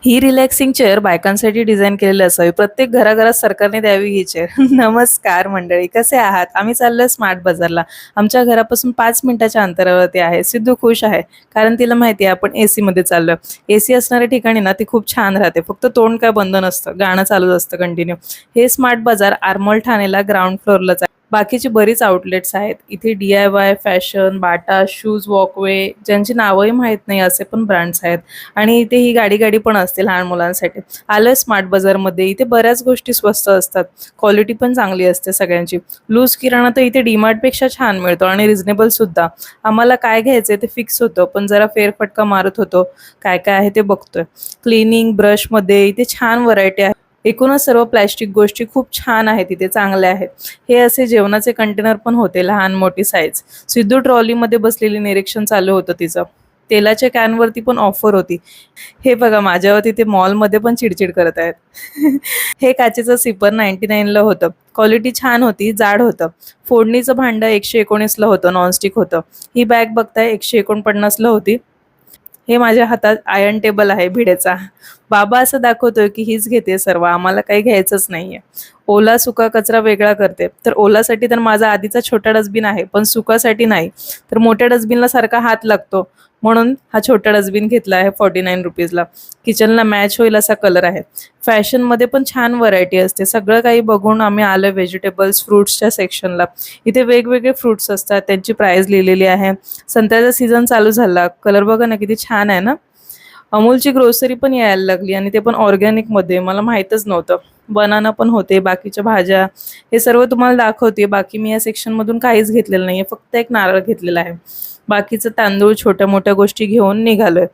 ही relaxing chair बायकांसाठी design केलेली असावी. प्रत्येक घराघरात सरकारने द्यावी ही चेअर. नमस्कार मंडळी, कसे आहात? आम्ही चाललोय स्मार्ट बाजारला. आमच्या घरापासून 5 मिनिटाच्या अंतरावरती आहे. सिद्धू खुश आहे कारण तिला माहिती आहे आपण एसी मध्ये चाललोय. एसी असणाऱ्या ठिकाणी ना ती खूप छान राहते. फक्त तोंड काय बंद नसतं, गाणं चालूच असतं कंटिन्यू. हे स्मार्ट बाजार आरमोल ठाणेला ग्राउंड फ्लोअरलाच आहे. बाकीची बरीच आउटलेट्स आहेत इथे. DIY, fashion, Bata, shoes, walkway, ज्यांची नावही माहीत नाही असे पण ब्रँड्स आहेत. आणि इथे ही गाडी गाडी पण असते लहान मुलांसाठी. आलोय स्मार्ट बाजारमध्ये. इथे बऱ्याच गोष्टी स्वस्त असतात, क्वालिटी पण चांगली असते सगळ्यांची. लूज किराणा तर इथे डीमार्ट पेक्षा छान मिळतो आणि रिझनेबल सुद्धा. आम्हाला काय घ्यायचंय ते फिक्स होतं, पण जरा फेरफटका मारत होतो, काय काय आहे ते बघतोय. क्लिनिंग ब्रश मध्ये इथे छान व्हरायटी आहे. एकूणच सर्व प्लॅस्टिक गोष्टी खूप छान आहेत इथे, चांगल्या आहेत. हे असे जेवणाचे कंटेनर पण होते, लहान मोठी साईज. सिद्धू ट्रॉलीमध्ये बसलेली निरीक्षण चालू होतं तिचं. तेलाच्या कॅनवरती पण ऑफर होती. हे बघा माझ्यावरती ते मॉलमध्ये पण चिडचिड करत आहेत. हे काचेचं सिपर 99ला होतं. क्वालिटी छान होती, जाड होतं. फोडणीचं भांडं 119ला होतं, नॉनस्टिक होतं. ही बॅग बघताय 149ला होती. हे माझ्या हातात आयर्न टेबल आहे भिडेचा. बाबा असं दाखवतोय की हीच घेते सर्व, आम्हाला काही घ्यायचंच नाहीये. ओला सुका कचरा वेगळा करते. तर ओलासाठी तर माझा आधीचा छोटा डस्टबिन आहे, पण सुकासाठी नाही. तर मोठ्या डस्टबिनला सारखा हात लागतो, म्हणून हा छोटा डस्टबिन घेतला आहे 49 रुपीजला. किचनला मॅच होईल असा कलर आहे. फॅशनमध्ये पण छान व्हरायटी असते. सगळं काही बघून आम्ही आलो व्हेजिटेबल्स फ्रुट्सच्या सेक्शनला. इथे वेगवेगळे फ्रुट्स असतात, त्यांची प्राइस लिहिलेली आहे. संत्र्याचा सीझन चालू झाला. कलर बघा ना किती छान आहे ना. अमूलची ग्रोसरी पण यायला लागली आणि ते पण ऑर्गॅनिक मध्ये, मला माहीतच नव्हतं. बनाना पण होते, बाकीच्या भाज्या. हे सर्व तुम्हाला दाखवते. बाकी मी या सेक्शन मधून काहीच घेतलेलं नाहीये, फक्त एक नारळ घेतलेला आहे. बाकीचं तांदूळ, छोट्या मोठ्या गोष्टी घेऊन निघालोय.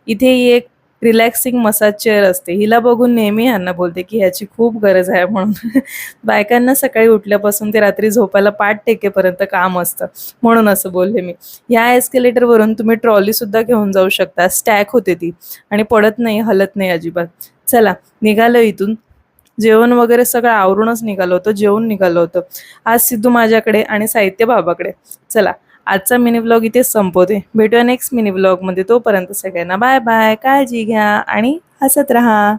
इथे ही एक रिलॅक्सिंग मसाज चेअर असते. हिला बघून नेहमी ह्यांना बोलते की ह्याची खूप गरज आहे म्हणून. बायकांना सकाळी उठल्यापासून ते रात्री झोपायला पाठ टेकेपर्यंत काम असतं, म्हणून असं बोलले मी. या एस्केलेटर वरून तुम्ही ट्रॉली सुद्धा घेऊन जाऊ शकता. स्टॅक होते ती आणि पडत नाही, हलत नाही अजिबात. चला निघालो इथून. जेवण वगैरे सगळं आवरूनच निघालो होतो, जेवून निघालो होतो. आज सिद्धू माझ्याकडे आणि साहित्य बाबाकडे. चला आजचा मिनी व्लॉग इथेच संपवते. भेटूया नेक्स्ट मिनी व्लॉग मध्ये. तोपर्यंत सगळ्यांना बाय बाय. काळजी घ्या आणि हसत राहा.